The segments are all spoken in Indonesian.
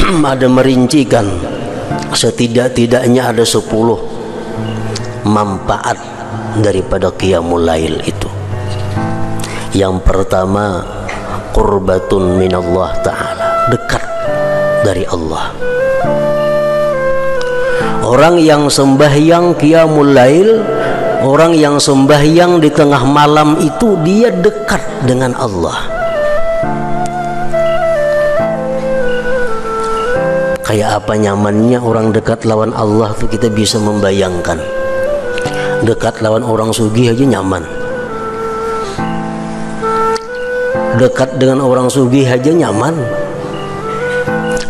ada merincikan setidak-tidaknya ada 10 manfaat daripada qiyamul lail itu. Yang pertama, qurbatun minallah ta'ala, dekat dari Allah. Orang yang sembahyang qiyamul lail, orang yang sembahyang di tengah malam itu, dia dekat dengan Allah. Kayak apa nyamannya orang dekat lawan Allah tuh kita bisa membayangkan. Dekat lawan orang sugih aja nyaman. Dekat dengan orang sugih aja nyaman.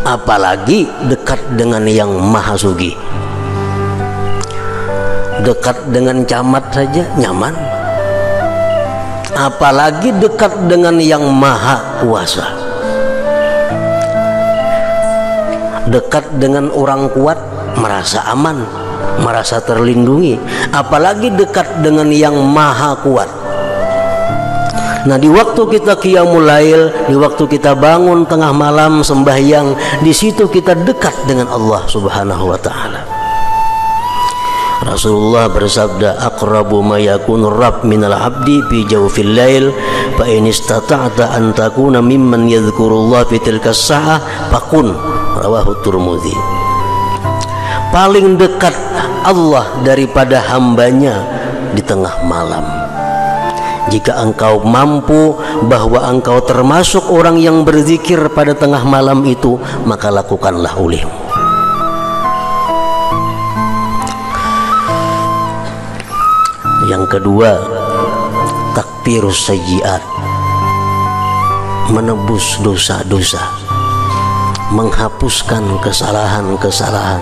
Apalagi dekat dengan yang maha sugih. Dekat dengan camat saja nyaman. Apalagi dekat dengan yang maha kuasa. Dekat dengan orang kuat merasa aman, merasa terlindungi. Apalagi dekat dengan yang maha kuat. Nah, di waktu kita qiyamul lail, di waktu kita bangun tengah malam sembahyang, di situ kita dekat dengan Allah Subhanahu wa taala. Rasulullah bersabda, aqrabu ma yakunu rabb minal abdi fi jawfil lail, fa in istata'ta an takuna mimman yadhkurullah fi tilka as-sa'ah fakun. Rawahu Tirmidzi. Paling dekat Allah daripada hambanya di tengah malam. Jika engkau mampu bahwa engkau termasuk orang yang berzikir pada tengah malam itu, maka lakukanlah olehmu. Yang kedua, takfirus sayyi'at, menebus dosa-dosa, menghapuskan kesalahan-kesalahan.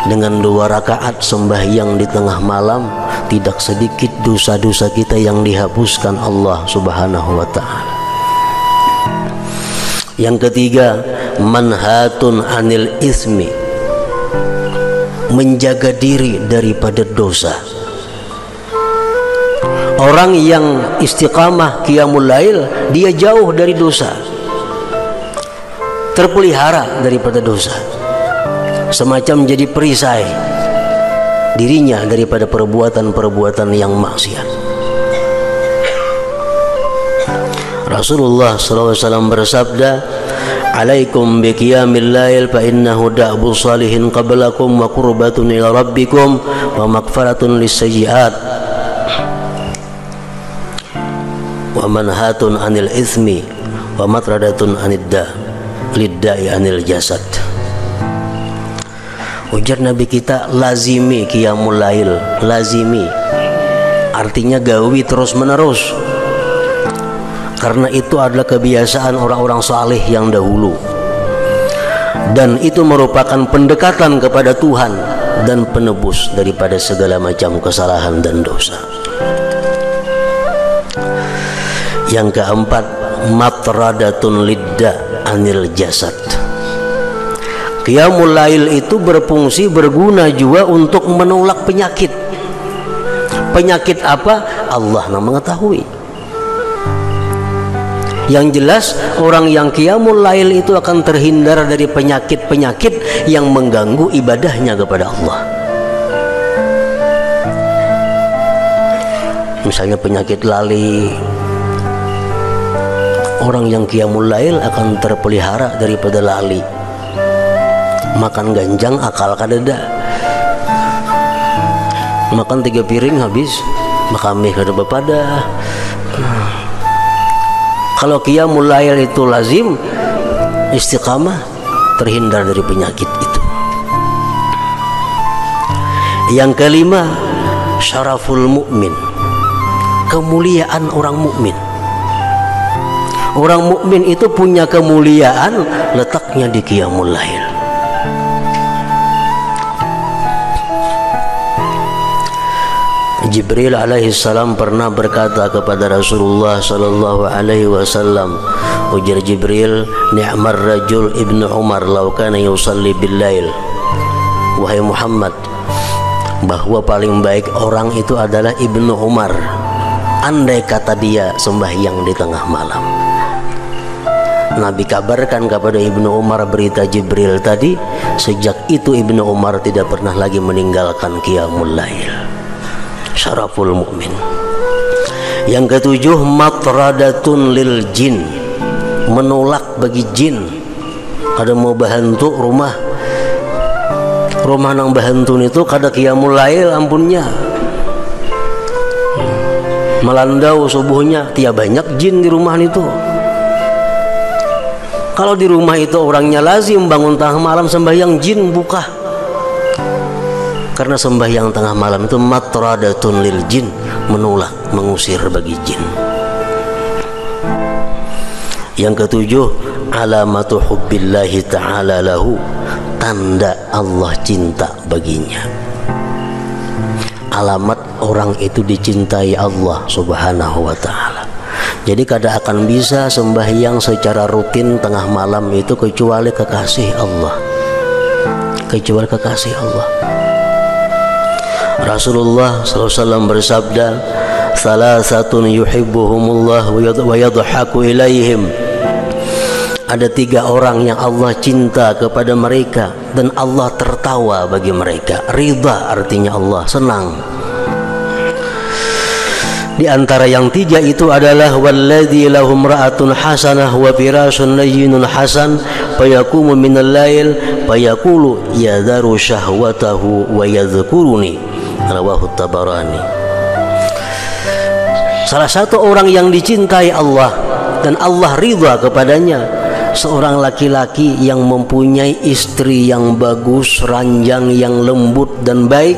Dengan 2 rakaat sembahyang di tengah malam, tidak sedikit dosa-dosa kita yang dihapuskan Allah Subhanahu wa ta'ala. Yang ketiga, manhatun anil ismi, menjaga diri daripada dosa. Orang yang istiqamah qiyamul lail, dia jauh dari dosa, terpelihara daripada dosa, semacam jadi perisai dirinya daripada perbuatan-perbuatan yang maksiat. Rasulullah SAW bersabda, alaikum biqiyamil lail fa innahu da'bu salihin qablakum wa qurbatun ila rabbikum wa maghfaratun lis-sayyi'at wa manhatun anil itsmi wa matradatun lidda'i anil jasad. Ujar Nabi kita, lazimi qiyamul lail. Lazimi artinya gawi terus menerus, karena itu adalah kebiasaan orang-orang saleh yang dahulu, dan itu merupakan pendekatan kepada Tuhan dan penebus daripada segala macam kesalahan dan dosa. Yang keempat, matradatun lidda anil jasad. Qiyamul lail itu berfungsi, berguna juga untuk menolak penyakit. Penyakit apa? Allah yang mengetahui. Yang jelas, orang yang qiyamul lail itu akan terhindar dari penyakit-penyakit yang mengganggu ibadahnya kepada Allah. Misalnya penyakit lali. Orang yang qiyamul lail akan terpelihara daripada lali. Makan ganjang akal kadeda, makan 3 piring habis, makamih kada bepada. Kalau qiyamul lail itu lazim, istiqamah, terhindar dari penyakit itu. Yang kelima, syaraful mukmin, kemuliaan orang mukmin. Orang mukmin itu punya kemuliaan, letaknya di qiyamul lail. Jibril alaihi salam pernah berkata kepada Rasulullah sallallahu alaihi wasallam, ujar Jibril, ni'mar rajul ibnu Umar law kana yusalli bil lail. Wahai Muhammad, bahwa paling baik orang itu adalah Ibnu Umar, andai kata dia sembahyang di tengah malam. Nabi kabarkan kepada Ibnu Umar berita Jibril tadi. Sejak itu Ibnu Umar tidak pernah lagi meninggalkan qiyamul lail. Syaraful mukmin. Yang ketujuh, matradatun lil jin, menolak bagi jin. Kada mau bahantu rumah nang bahantun itu kada qiyamul lail ampunnya. Melandau subuhnya, tiap banyak jin di rumah itu. Kalau di rumah itu orangnya lazim bangun tengah malam sembahyang, jin buka. Karena sembahyang tengah malam itu matradatun lil jin, menolak, mengusir bagi jin. Yang ketujuh, alamatu hubbillahi ta'ala lahu, tanda Allah cinta baginya. Alamat orang itu dicintai Allah subhanahu wa ta'ala. Jadi kada akan bisa sembahyang secara rutin tengah malam itu kecuali kekasih Allah. Kecuali kekasih Allah. Rasulullah SAW bersabda, "Salasatun yuhibbuhumullah wa yadhaku ilaihim." Ada 3 orang yang Allah cinta kepada mereka dan Allah tertawa bagi mereka. Ridha artinya Allah senang. Di antara yang 3 itu adalah walladzi lahum ra'atun hasanah wa firasun layyinun hasan fayaqumu minal lail fayaqulu yadharu syahwatahu wa yadhkuruni, rawahu Tabarani. Salah satu orang yang dicintai Allah dan Allah ridha kepadanya, seorang laki-laki yang mempunyai istri yang bagus, ranjang yang lembut dan baik.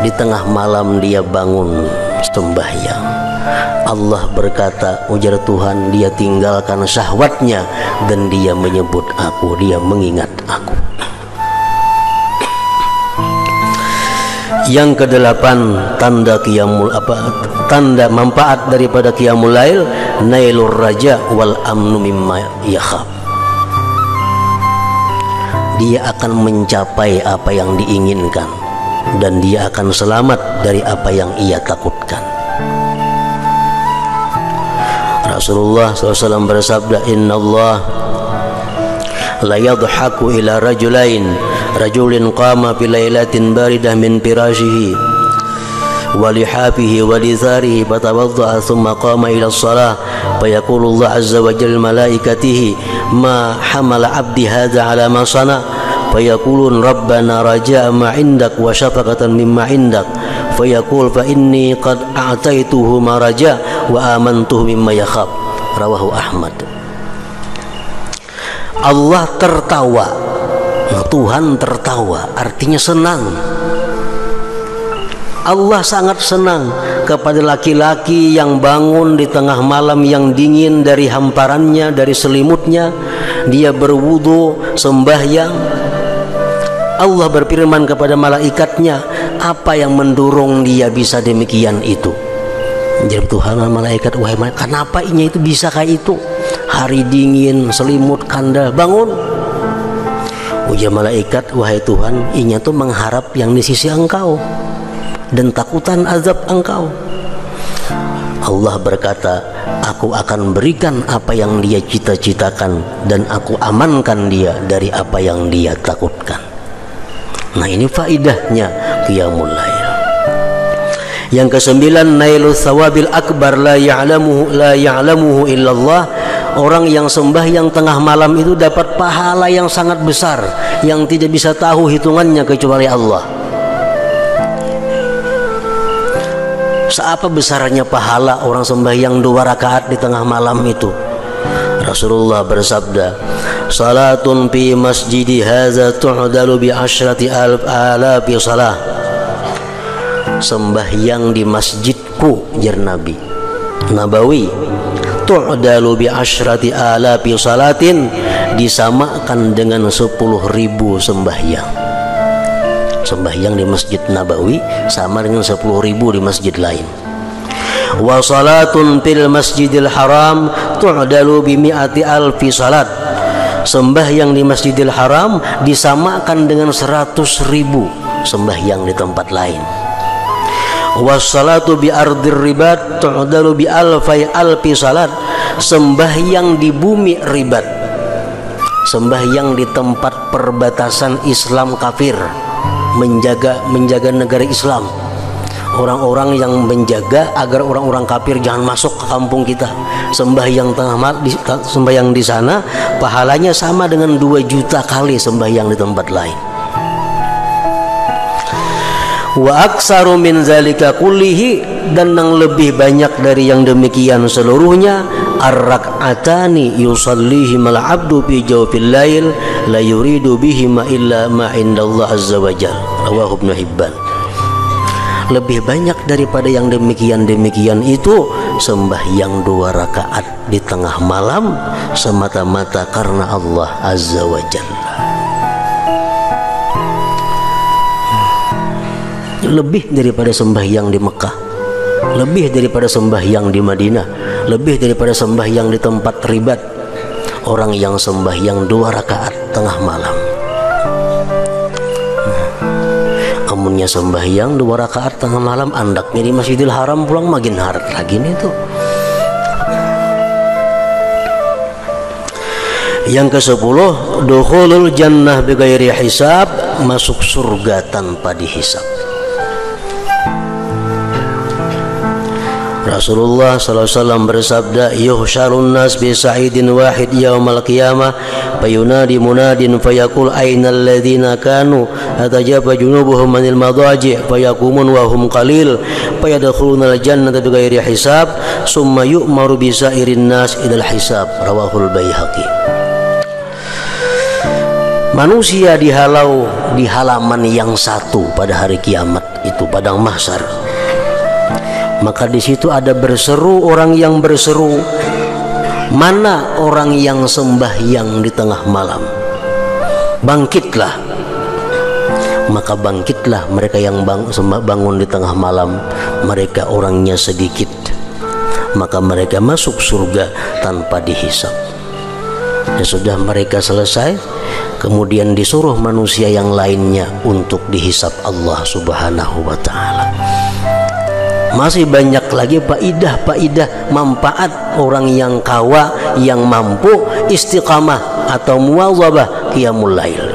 Di tengah malam dia bangun sembahyang. Allah berkata, ujar Tuhan, dia tinggalkan syahwatnya dan dia menyebut aku, dia mengingat aku. Yang ke-8, tanda manfaat daripada qiyamul lail, nailur raja wal amnu mimma yakhaf. Dia akan mencapai apa yang diinginkan dan dia akan selamat dari apa yang ia takutkan. Rasulullah SAW bersabda, Inna Allah la yadhaku ila rajulin qama fi lailatin baridah min firashihi wa lihafihi wa lizarihi fatawadda'a thumma qama ila as-salah fayaqulu Allah azza wa jalla malaikatihi ma hamala abdi hadha ala ma sana fayaqulun rabbana raja'a ma indak wa syafaqatan mimma indak fayaqul fa inni qad a'taituhu ma raja' wa amantuhu mimma yakhaf, rawahu Ahmad. Allah tertawa, Tuhan tertawa artinya senang. Allah sangat senang kepada laki-laki yang bangun di tengah malam yang dingin dari hamparannya, dari selimutnya. Dia berwudu, sembahyang. Allah berfirman kepada malaikatnya, apa yang mendorong dia bisa demikian itu? Jadi Tuhan malaikat, wahai malaikat, kenapa inya itu bisa kayak itu? Hari dingin, selimut kandal, bangun. Ujar malaikat, wahai Tuhan, inya tuh mengharap yang di sisi Engkau dan takutan azab Engkau. Allah berkata, aku akan berikan apa yang dia cita-citakan dan aku amankan dia dari apa yang dia takutkan. Nah, ini faidahnya qiyamul lail. Yang ke-9, nailus thawabil akbar la ya'lamuhu illallah. Orang yang sembahyang tengah malam itu dapat pahala yang sangat besar yang tidak bisa tahu hitungannya kecuali Allah. Seapa besarnya pahala orang sembahyang 2 rakaat di tengah malam itu? Rasulullah bersabda, salatun fi masjidi hadza tu'dalu bi 10,000 salah. Sembahyang di masjidku, jar Nabi Nabawi, tu'dalu bi 10,000 salatin, disamakan dengan 10.000 sembahyang. Sembahyang di Masjid Nabawi sama dengan 10.000 di masjid lain. Wa salatun fil masjidil haram tu'dalu bi 100,000 salat. Sembahyang di Masjidil Haram disamakan dengan 100.000 sembahyang di tempat lain. wassalatu bi ardir ribat tu'dalu bi alfi salat. Sembahyang di bumi ribat, sembahyang di tempat perbatasan Islam kafir, menjaga negara Islam, orang-orang yang menjaga agar orang-orang kafir jangan masuk ke kampung kita. Sembahyang sembahyang di sana pahalanya sama dengan 2 juta kali sembahyang di tempat lain. Wa aksaru min zalika kullihi, dan yang lebih banyak dari yang demikian seluruhnya, ar-rak'atani yusallihima al-'abdu fi jawfil lail la yuridu bihima illa ma indallah azza wa jalla. Rawahu Ibnu Hibban. Lebih banyak daripada yang demikian itu sembahyang 2 rakaat di tengah malam semata-mata karena Allah azza wa jalla. Lebih daripada sembahyang di Mekah, lebih daripada sembahyang di Madinah, lebih daripada sembahyang di tempat ribat, orang yang sembahyang 2 rakaat tengah malam. Amunnya sembahyang 2 rakaat tengah malam, andaknya di Masjidil Haram pulang makin harat lagi nih tuh. Yang ke-10, dukhulul jannah bighairi hisab, masuk surga tanpa dihisab. Rasulullah SAW bersabda, yuhsyarun nas bi sa'idin wahid yaumal qiyamah fayunadi munadin fayaqul ainal ladzina kanu atajaba junubuhum manil madaji fayaqumun wa hum qalil fayadkhulunal jannata bighairi hisab summa yu'maru bi sa'irin nas ilal hisab. Rawahul Baihaqi. Manusia dihalau di halaman yang satu pada hari kiamat, itu padang mahsyar. Maka di situ ada berseru orang yang berseru, mana orang yang sembahyang di tengah malam? Bangkitlah. Maka bangkitlah mereka yang bangun di tengah malam. Mereka orangnya sedikit, maka mereka masuk surga tanpa dihisab. Ya sudah, mereka selesai, kemudian disuruh manusia yang lainnya untuk dihisab Allah Subhanahu wa ta'ala. Masih banyak lagi faidah manfaat orang yang kawa, yang mampu istiqamah atau muwazabah qiyamul lail.